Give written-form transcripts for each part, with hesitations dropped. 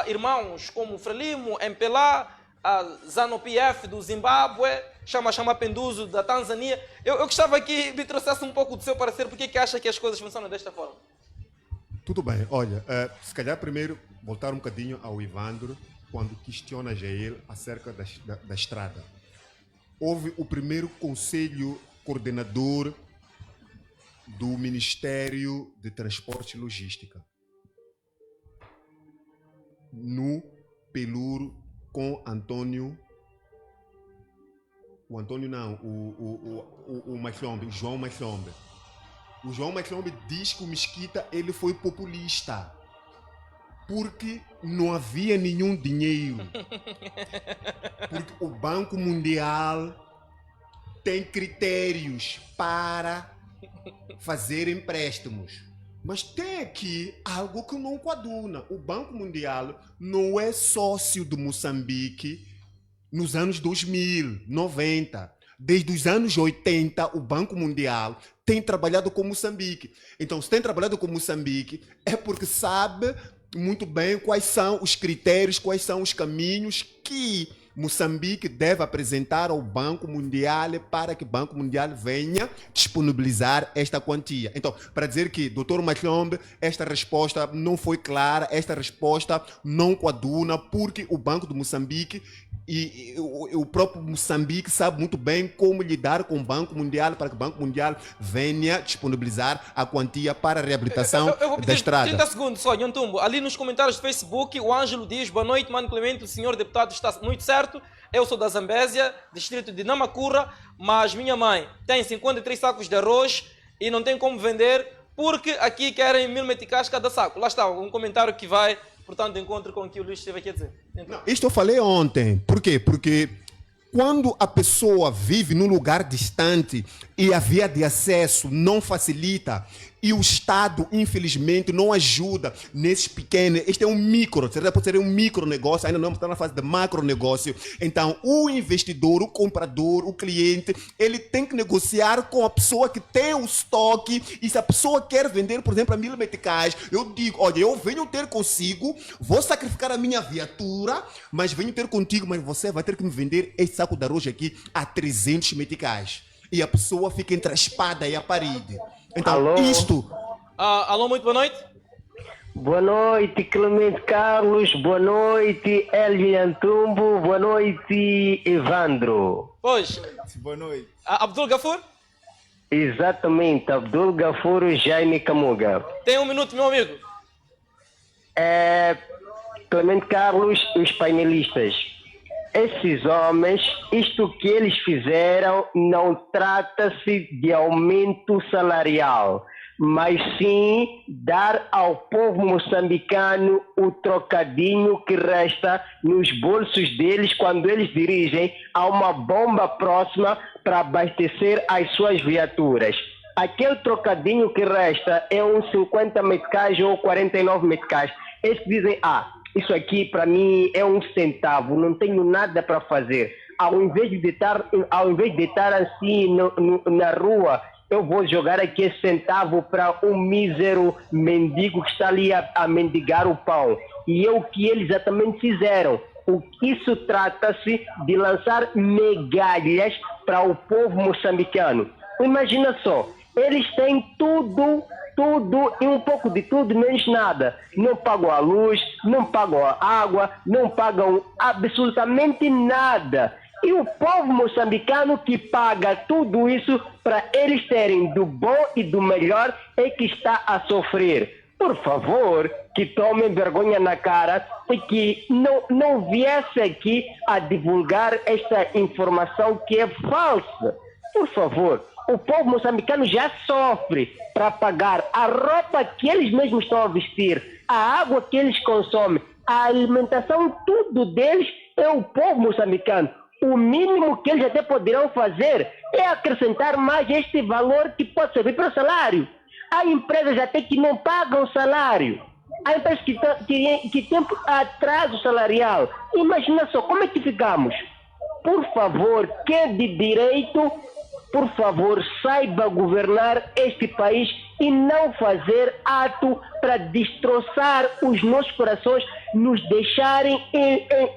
irmãos como Frelimo, MPLA, a ZANU-PF do Zimbábue, Chama Penduzo da Tanzânia. Eu gostava que me trouxesse um pouco do seu parecer, porque que acha que as coisas funcionam desta forma? Tudo bem, olha, se calhar primeiro voltar um bocadinho ao Ivandro, quando questiona Jair acerca da estrada. Houve o primeiro conselho coordenador do Ministério de Transporte e Logística, no Pelour, com Antônio... O Antônio não, o Machombe, João Machombe. O João Machombe diz que o Mesquita ele foi populista, porque não havia nenhum dinheiro. Porque o Banco Mundial tem critérios para fazer empréstimos. Mas tem aqui algo que não coaduna. O Banco Mundial não é sócio de Moçambique nos anos 2000, 90. Desde os anos 80, o Banco Mundial tem trabalhado com Moçambique. Então, se tem trabalhado com Moçambique, é porque sabe muito bem quais são os critérios, quais são os caminhos que Moçambique deve apresentar ao Banco Mundial para que o Banco Mundial venha disponibilizar esta quantia. Então, para dizer que, Dr. Machombe, esta resposta não foi clara, esta resposta não coaduna, porque o Banco de Moçambique e o próprio Moçambique sabe muito bem como lidar com o Banco Mundial para que o Banco Mundial venha disponibilizar a quantia para a reabilitação eu vou da pedir estrada. 30 segundos só, Nhantumbo. Ali nos comentários do Facebook, o Ângelo diz: boa noite, Mano Clemente, o senhor deputado está muito certo. Eu sou da Zambésia, distrito de Namakura, mas minha mãe tem 53 sacos de arroz e não tem como vender porque aqui querem 1000 meticais cada saco. Lá está, um comentário que vai, portanto, de encontro com o que o Luís esteve aqui a dizer. Não, isto eu falei ontem. Por quê? Porque quando a pessoa vive num lugar distante e a via de acesso não facilita e o Estado, infelizmente, não ajuda nesses pequenos... Este é um micro, pode ser um micro negócio, ainda não está na fase de macro negócio. Então, o investidor, o comprador, o cliente, ele tem que negociar com a pessoa que tem o estoque e se a pessoa quer vender, por exemplo, a 1000 meticais, eu digo, olha, eu venho ter consigo, vou sacrificar a minha viatura, mas venho ter contigo, mas você vai ter que me vender esse saco de arroz aqui a 300 meticais. E a pessoa fica entre a espada e a parede. Então, alô? Isto... alô, muito boa noite. Boa noite, Clemente Carlos. Boa noite, Hélio Antumbo. Boa noite, Evandro. Pois. Boa noite. Abdul Gafur? Exatamente, Abdul Gafur Jaime Camuga. Tem um minuto, meu amigo. Clemente Carlos e os painelistas. Esses homens, isto que eles fizeram não trata-se de aumento salarial, mas sim dar ao povo moçambicano o trocadinho que resta nos bolsos deles quando eles dirigem a uma bomba próxima para abastecer as suas viaturas. Aquele trocadinho que resta é uns 50 meticais ou 49 meticais. Eles dizem, isso aqui para mim é um centavo, não tenho nada para fazer. Ao invés de estar assim na rua, eu vou jogar aqui esse centavo para um mísero mendigo que está ali a mendigar o pão. E é o que eles exatamente fizeram. Isso trata-se de lançar migalhas para o povo moçambicano. Imagina só, eles têm tudo e um pouco de tudo, menos nada. Não pagam a luz, não pagam a água, não pagam absolutamente nada. E o povo moçambicano que paga tudo isso para eles terem do bom e do melhor é que está a sofrer. Por favor, que tomem vergonha na cara e que não viesse aqui a divulgar esta informação que é falsa. Por favor. O povo moçambicano já sofre para pagar a roupa que eles mesmos estão a vestir, a água que eles consomem, a alimentação, tudo deles é o povo moçambicano. O mínimo que eles até poderão fazer é acrescentar mais este valor que pode servir para o salário. Há empresas até que não pagam salário. Há empresas que têm atraso salarial. Imagina só, como é que ficamos? Por favor, quem é de direito por favor, saiba governar este país e não fazer ato para destroçar os nossos corações, nos deixarem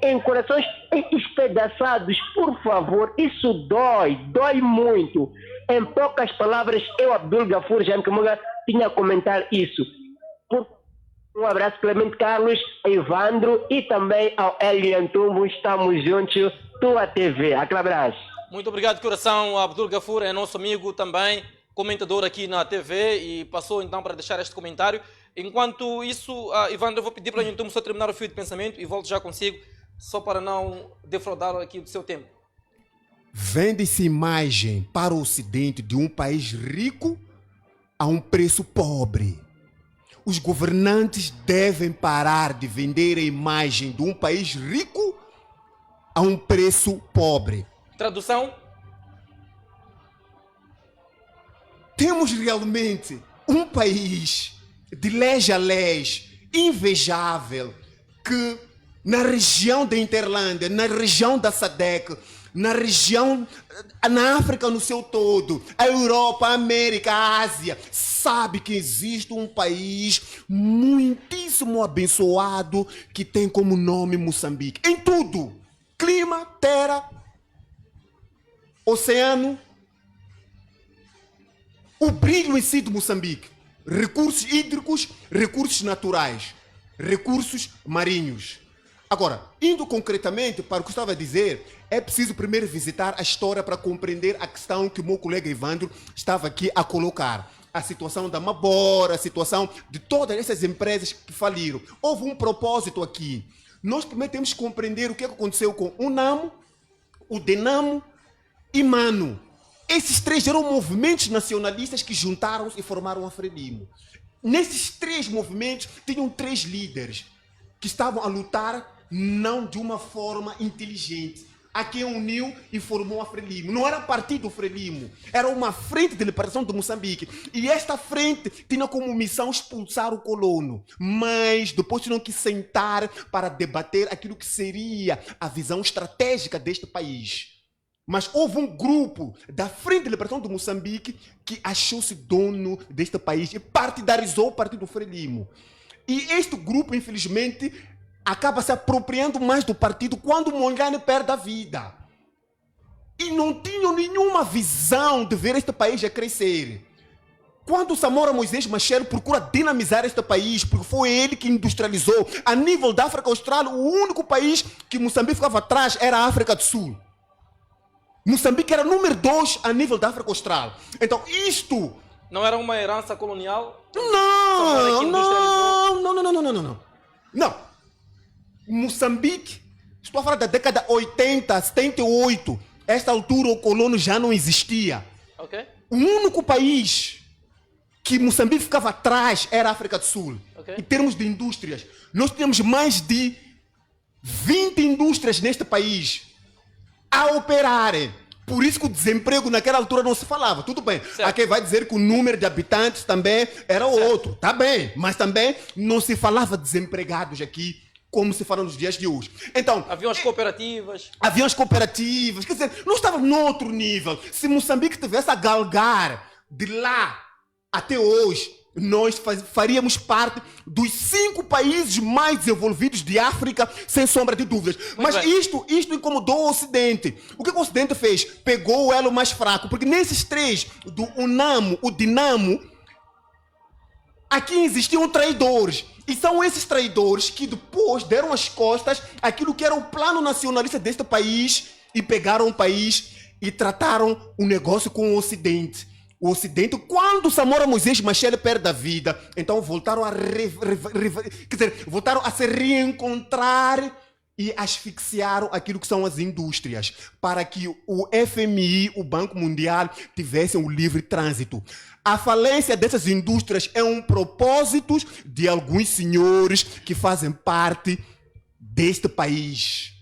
em corações espedaçados. Por favor, isso dói muito. Em poucas palavras, eu, Abdul Gafur Jaime Camuga, tinha a comentar isso. Um abraço, Clemente Carlos, a Evandro e também ao Hélio Antumbo. Estamos juntos, Tua TV. Aquele abraço. Muito obrigado, coração. Abdul Gafur é nosso amigo também, comentador aqui na TV, e passou então para deixar este comentário. Enquanto isso, Evandro, eu vou pedir para o Antumbo só terminar o fio de pensamento e volto já consigo, só para não defraudar aqui do seu tempo. Vende-se imagem para o Ocidente de um país rico a um preço pobre. Os governantes devem parar de vender a imagem de um país rico a um preço pobre. Tradução? Temos realmente um país de leis a leis invejável que na região da Interlândia, na região da SADC, na África no seu todo, a Europa, a América, a Ásia, sabe que existe um país muitíssimo abençoado que tem como nome Moçambique. Em tudo, clima, terra, oceano, o brilho em si de Moçambique, recursos hídricos, recursos naturais, recursos marinhos. Agora, indo concretamente para o que eu estava a dizer, é preciso primeiro visitar a história para compreender a questão que o meu colega Evandro estava aqui a colocar. A situação da Mabora, a situação de todas essas empresas que faliram. Houve um propósito aqui. Nós primeiro temos que compreender o que aconteceu com o NAMO, o DENAMO e MANO. Esses três eram movimentos nacionalistas que juntaram-se e formaram a Frelimo. Nesses três movimentos, tinham três líderes que estavam a lutar não de uma forma inteligente. A quem uniu e formou a Frelimo. Não era partido Frelimo, era uma frente de liberação de Moçambique. E esta frente tinha como missão expulsar o colono. Mas depois tinham que sentar para debater aquilo que seria a visão estratégica deste país. Mas houve um grupo da Frente de Liberação de Moçambique que achou-se dono deste país e partidarizou o partido Frelimo. E este grupo, infelizmente, acaba se apropriando mais do partido quando o Mondlane perde a vida. E não tinham nenhuma visão de ver este país a crescer. Quando Samora Moisés Machel procura dinamizar este país, porque foi ele que industrializou, a nível da África Austral, o único país que Moçambique ficava atrás era a África do Sul. Moçambique era número 2 a nível da África Austral. Então isto... Não era uma herança colonial? Não. Moçambique, estou a falar da década 80, 78. Esta altura o colono já não existia. Okay. O único país que Moçambique ficava atrás era a África do Sul. Okay. Em termos de indústrias, nós tínhamos mais de 20 indústrias neste país a operarem. Por isso que o desemprego naquela altura não se falava. Tudo bem. Certo. Há quem vai dizer que o número de habitantes também era outro. Tá bem. Mas também não se falava de desempregados aqui como se fala nos dias de hoje. Então... Haviam as cooperativas. Haviam as cooperativas. Quer dizer, não estava noutro nível. Se Moçambique tivesse a galgar de lá até hoje, nós faríamos parte dos 5 países mais desenvolvidos de África, sem sombra de dúvidas. Mas isto incomodou o Ocidente. O que o Ocidente fez? Pegou o elo mais fraco, porque nesses três, do UNAMO, o DINAMO, aqui existiam traidores. E são esses traidores que depois deram as costas àquilo que era o plano nacionalista deste país e pegaram o país e trataram o negócio com o Ocidente. O Ocidente, quando Samora Moisés Machel perde a vida, então voltaram voltaram a se reencontrar e asfixiaram aquilo que são as indústrias, para que o FMI, o Banco Mundial, tivessem o livre trânsito. A falência dessas indústrias é um propósito de alguns senhores que fazem parte deste país.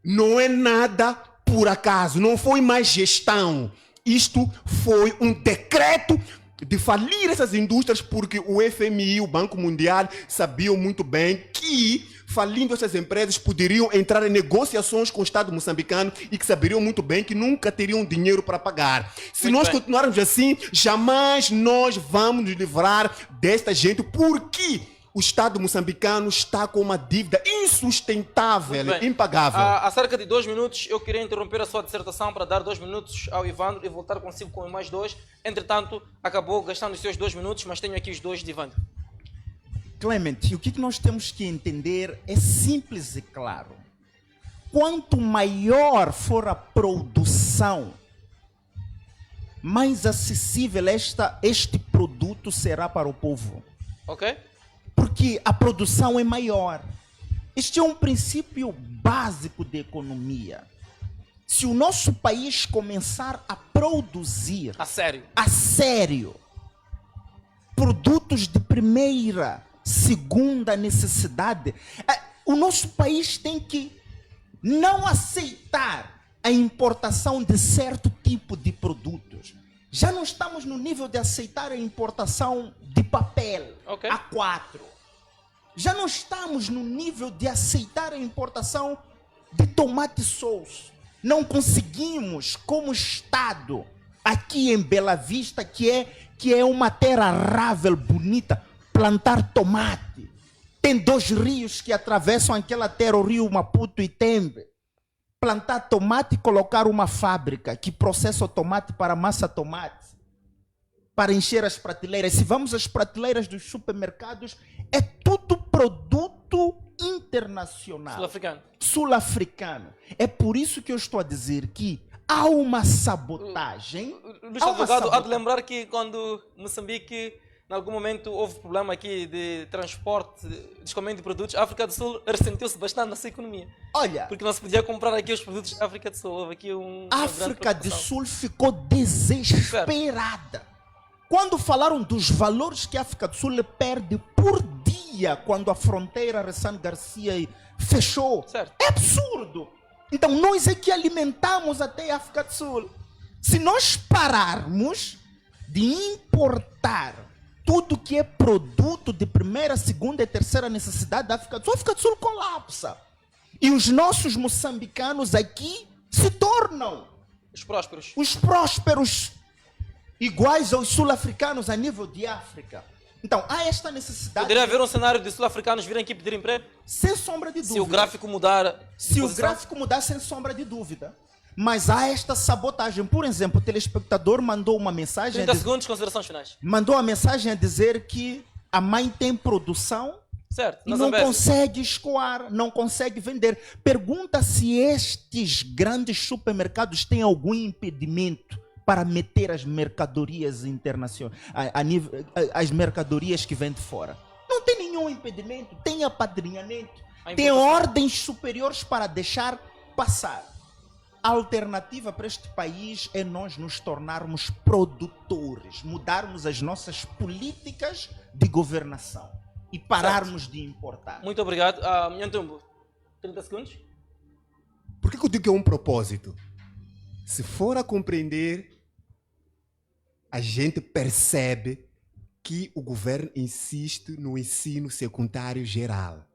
Não é nada por acaso, não foi mais gestão. Isto foi um decreto de falir essas indústrias, porque o FMI, o Banco Mundial, sabiam muito bem que falindo essas empresas, poderiam entrar em negociações com o Estado moçambicano e que saberiam muito bem que nunca teriam dinheiro para pagar. Se Muito nós bem. continuarmos assim, jamais nós vamos nos livrar desta gente, porque o Estado moçambicano está com uma dívida insustentável, Muito bem. impagável. Há cerca de 2 minutos eu queria interromper a sua dissertação para dar 2 minutos ao Ivandro e voltar consigo com mais 2. Entretanto, acabou gastando os seus 2 minutos, mas tenho aqui os 2 de Ivandro. Clement, o que nós temos que entender é simples e claro. Quanto maior for a produção, mais acessível este produto será para o povo. Ok? Porque a produção é maior. Este é um princípio básico de economia. Se o nosso país começar a produzir A sério. a sério produtos de primeira, segunda necessidade, o nosso país tem que não aceitar a importação de certo tipo de produtos. Já não estamos no nível de aceitar a importação de papel Ok. A4. Já não estamos no nível de aceitar a importação de tomate sauce. Não conseguimos, como Estado, aqui em Bela Vista, que é uma terra arável, bonita, plantar tomate. Tem 2 rios que atravessam aquela terra, o rio Maputo e Tembe. Plantar tomate e colocar uma fábrica que processa o tomate para massa tomate, para encher as prateleiras. Se vamos às prateleiras dos supermercados, é tudo produto internacional, sul-africano. É por isso que eu estou a dizer que há uma sabotagem. Luís Advogado, há de lembrar que quando Moçambique, em algum momento, houve problema aqui de transporte, de escoamento de produtos, a África do Sul ressentiu-se bastante na sua economia. Olha, Porque não se podia comprar aqui os produtos da África do Sul. Houve aqui a África do Sul ficou desesperada. Quando falaram dos valores que a África do Sul perde por dia quando a fronteira Ressane Garcia fechou. Certo. É absurdo. Então nós é que alimentamos até a África do Sul. Se nós pararmos de importar tudo que é produto de primeira, segunda e terceira necessidade da África do Sul colapsa. E os nossos moçambicanos aqui se tornam os prósperos, iguais aos sul-africanos a nível de África. Então, há esta necessidade. Poderia haver um cenário de sul-africanos virem aqui pedir emprego? Sem sombra de dúvida. Se o gráfico mudar. Se o gráfico mudar, sem sombra de dúvida. Mas há esta sabotagem. Por exemplo, o telespectador mandou uma mensagem. 30 segundos, considerações finais. Mandou uma mensagem a dizer que a mãe tem produção. Certo. E não consegue escoar, não consegue vender. Pergunta se estes grandes supermercados têm algum impedimento para meter as mercadorias internacionais, as mercadorias que vêm de fora. Não tem nenhum impedimento, tem apadrinhamento, tem ordens superiores para deixar passar. A alternativa para este país é nós nos tornarmos produtores, mudarmos as nossas políticas de governação e pararmos de importar. Muito obrigado. Nhantumbo, 30 segundos. Por que eu digo que é um propósito? Se for a compreender, a gente percebe que o governo insiste no ensino secundário geral.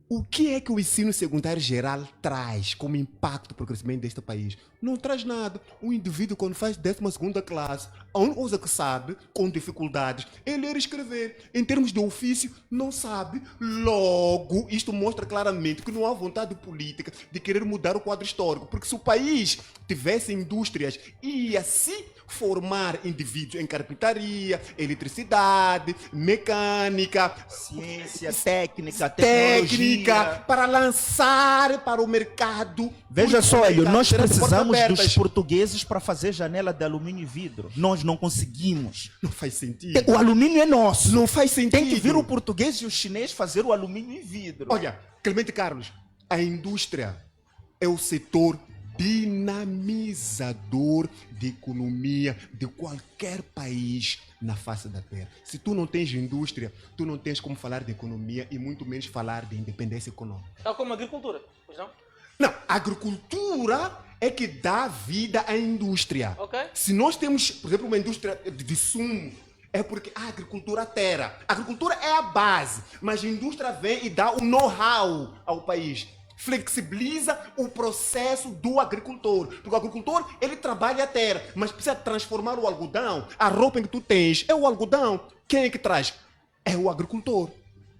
O que é que o ensino secundário geral traz como impacto para o crescimento deste país? Não traz nada. O indivíduo, quando faz 12ª classe, a única coisa que sabe, com dificuldades, é ler e escrever. Em termos de ofício, não sabe. Logo, isto mostra claramente que não há vontade política de querer mudar o quadro histórico. Porque se o país tivesse indústrias e assim formar indivíduos em carpintaria, eletricidade, mecânica, ciência, técnica, tecnologia, para lançar para o mercado. Veja só, Hélio, nós precisamos dos portugueses para fazer janela de alumínio e vidro. Nós não conseguimos. Não faz sentido. O alumínio é nosso. Não faz sentido. Tem que vir o português e o chinês fazer o alumínio e vidro. Olha, Clemente Carlos, a indústria é o setor dinamizador de economia de qualquer país na face da terra. Se tu não tens indústria, tu não tens como falar de economia e muito menos falar de independência econômica. Tal como a agricultura, pois não? Não, a agricultura é que dá vida à indústria. Ok. Se nós temos, por exemplo, uma indústria de sumo É porque a agricultura terra. A agricultura é a base, mas a indústria vem e dá o know-how ao país. Flexibiliza o processo do agricultor. Porque o agricultor, ele trabalha a terra, mas precisa transformar o algodão. A roupa que tu tens é o algodão. Quem é que traz? É o agricultor.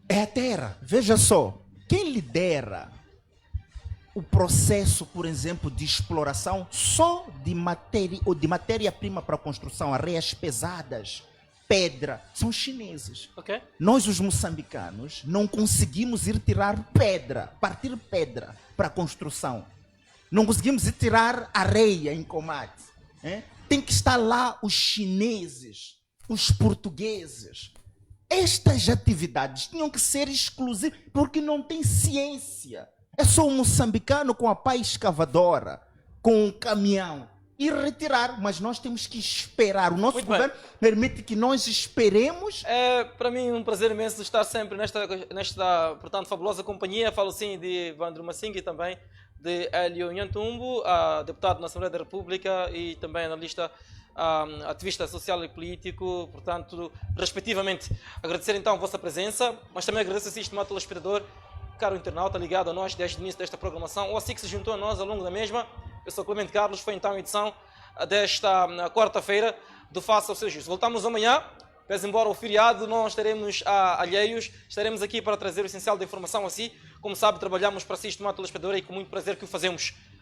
É a terra. Veja só, quem lidera o processo, por exemplo, de exploração só de matéria ou de matéria-prima para a construção, areias pesadas, pedra, são os chineses. Ok? Nós, os moçambicanos, não conseguimos ir tirar pedra, partir pedra para a construção. Não conseguimos ir tirar areia em Comate. Tem que estar lá os chineses, os portugueses. Estas atividades tinham que ser exclusivas, porque não tem ciência. É só um moçambicano com a pá escavadora, com um caminhão, e retirar. Mas nós temos que esperar. O nosso Muito governo permite que nós esperemos. É para mim um prazer imenso estar sempre nesta portanto, fabulosa companhia. Falo sim de Vandro Massingi e também de Hélio Nhantumbo, deputado na Assembleia da República e também analista, ativista social e político, portanto, respectivamente. Agradecer então a vossa presença, mas também agradeço a si, estimado telespectador, caro internauta ligado a nós desde o início desta programação, ou assim que se juntou a nós ao longo da mesma. Eu sou Clemente Carlos, foi então a edição desta quarta-feira do Faça o Seu Juízo. Voltamos amanhã, pese embora o feriado, não estaremos alheios, estaremos aqui para trazer o essencial da informação a si. Como sabe, trabalhamos para si, estimado telespectador, e com muito prazer que o fazemos.